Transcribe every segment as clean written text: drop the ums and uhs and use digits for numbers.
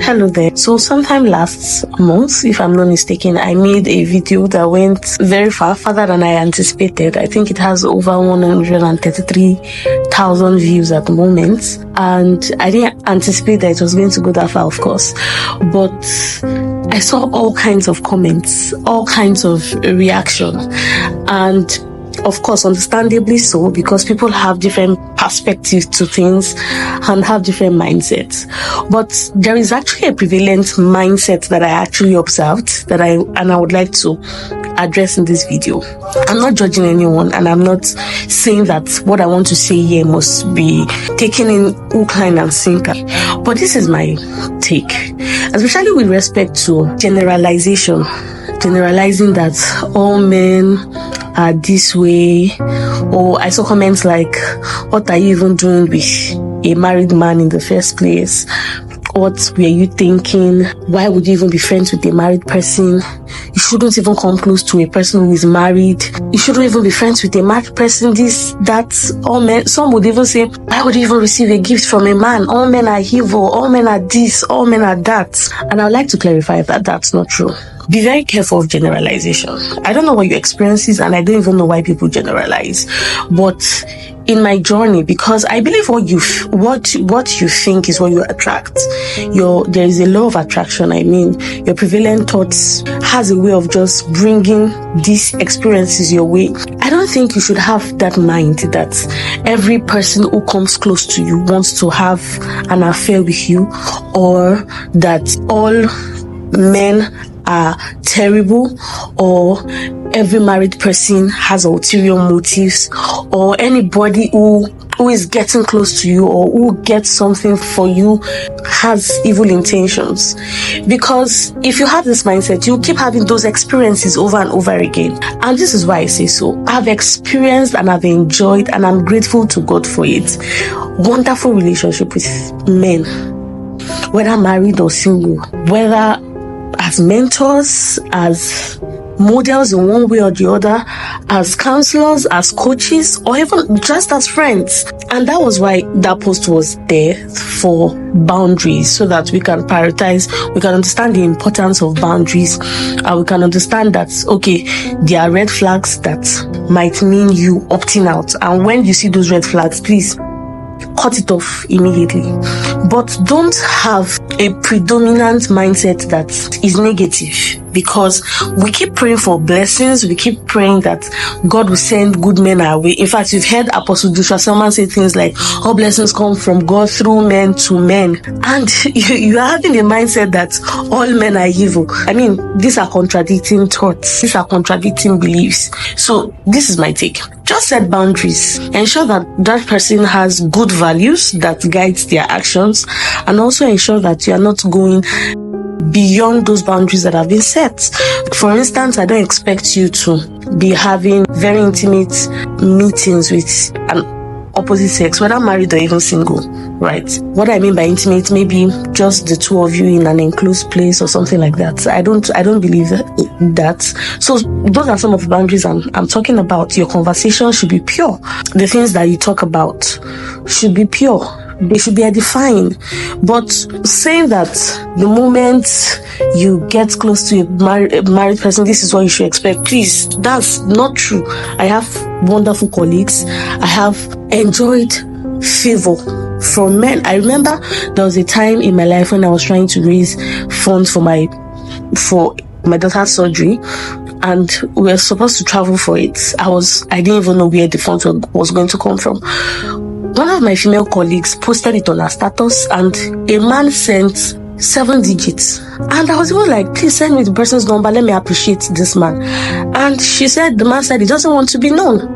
Hello there. So sometime last month, if I'm not mistaken, I made a video that went very farther than I anticipated. I think it has over 133,000 views at the moment. And I didn't anticipate that it was going to go that far, of course. But I saw all kinds of comments, all kinds of reaction. And of course, understandably so, because people have different perspectives to things and have different mindsets. But there is actually a prevalent mindset that I actually observed that I would like to address in this video. I'm not judging anyone, and I'm not saying that what I want to say here must be taken in hook, line, and sinker. But this is my take, especially with respect to generalization. Generalizing that all men are this way, or I saw comments like, what are you even doing with a married man in the first place? What were you thinking? Why would you even be friends with a married person? You shouldn't even come close to a person who is married. You shouldn't even be friends with a married person. This, that, all men. Some would even say, why would you even receive a gift from a man? All men are evil. All men are this. All men are that. And I would like to clarify that that's not true. Be very careful of generalization. I don't know what your experience is, and I don't even know why people generalize. But in my journey, because I believe what you think is what you attract. There is a law of attraction. I mean, your prevalent thoughts has a way of just bringing these experiences your way. I don't think you should have that mind that every person who comes close to you wants to have an affair with you, or that all men are terrible, or every married person has ulterior motives, or anybody who is getting close to you or who gets something for you has evil intentions. Because if you have this mindset, you keep having those experiences over and over again. And this is why I say so. I've experienced and I've enjoyed, and I'm grateful to God for it, wonderful relationship with men, whether married or single, whether as mentors, as models in one way or the other, as counselors, as coaches, or even just as friends. And that was why that post was there, for boundaries, so that we can prioritize, we can understand the importance of boundaries, and we can understand that, okay, there are red flags that might mean you opting out. And when you see those red flags, please cut it off immediately. But don't have a predominant mindset that is negative, because we keep praying for blessings. We keep praying that God will send good men our way. In fact, you've heard Apostle Joshua Selman say things like, all blessings come from God through men to men. And you are having a mindset that all men are evil. I mean, these are contradicting thoughts. These are contradicting beliefs. So this is my take. Just set boundaries. Ensure that that person has good values that guides their actions, and also ensure that you are not going beyond those boundaries that have been set. For instance, I don't expect you to be having very intimate meetings with an opposite sex, whether married or even single, right? What I mean by intimate, maybe just the two of you in an enclosed place or something like that. I don't believe that. So those are some of the boundaries I'm talking about. Your conversation should be pure. The things that you talk about should be pure. They should be edifying. But saying that the moment you get close to a married person, this is what you should expect, please, that's not true. I have wonderful colleagues. I have enjoyed favor from men. I remember there was a time in my life when I was trying to raise funds for my daughter's surgery, and we were supposed to travel for it. I didn't even know where the funds was going to come from. One of my female colleagues posted it on her status, and a man sent 7 digits. And I was even like, please send me the person's number. Let me appreciate this man. And the man said he doesn't want to be known.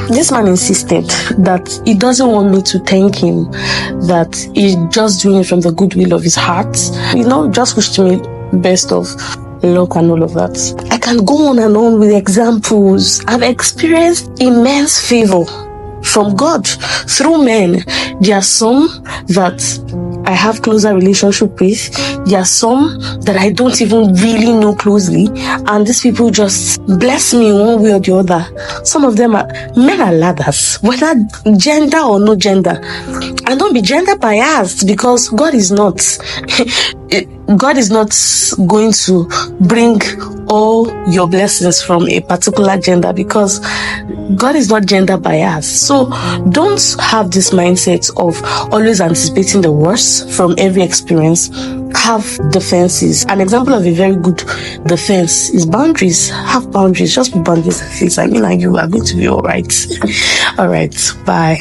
This man insisted that he doesn't want me to thank him, that he's just doing it from the goodwill of his heart. Just wished me best of luck and all of that. I can go on and on with examples. I've experienced immense favor from God through men. There are some that I have closer relationship with. There are some that I don't even really know closely, and these people just bless me in one way or the other. Some of them men are ladders, whether gender or no gender. And don't be gender biased, because God is not going to bring all your blessings from a particular gender, because God is not gender biased. So don't have this mindset of always anticipating the worst from every experience. Have defenses. An example of a very good defense is boundaries. Have boundaries. Just put boundaries in place. I mean, like, you are going to be all right. All right. Bye.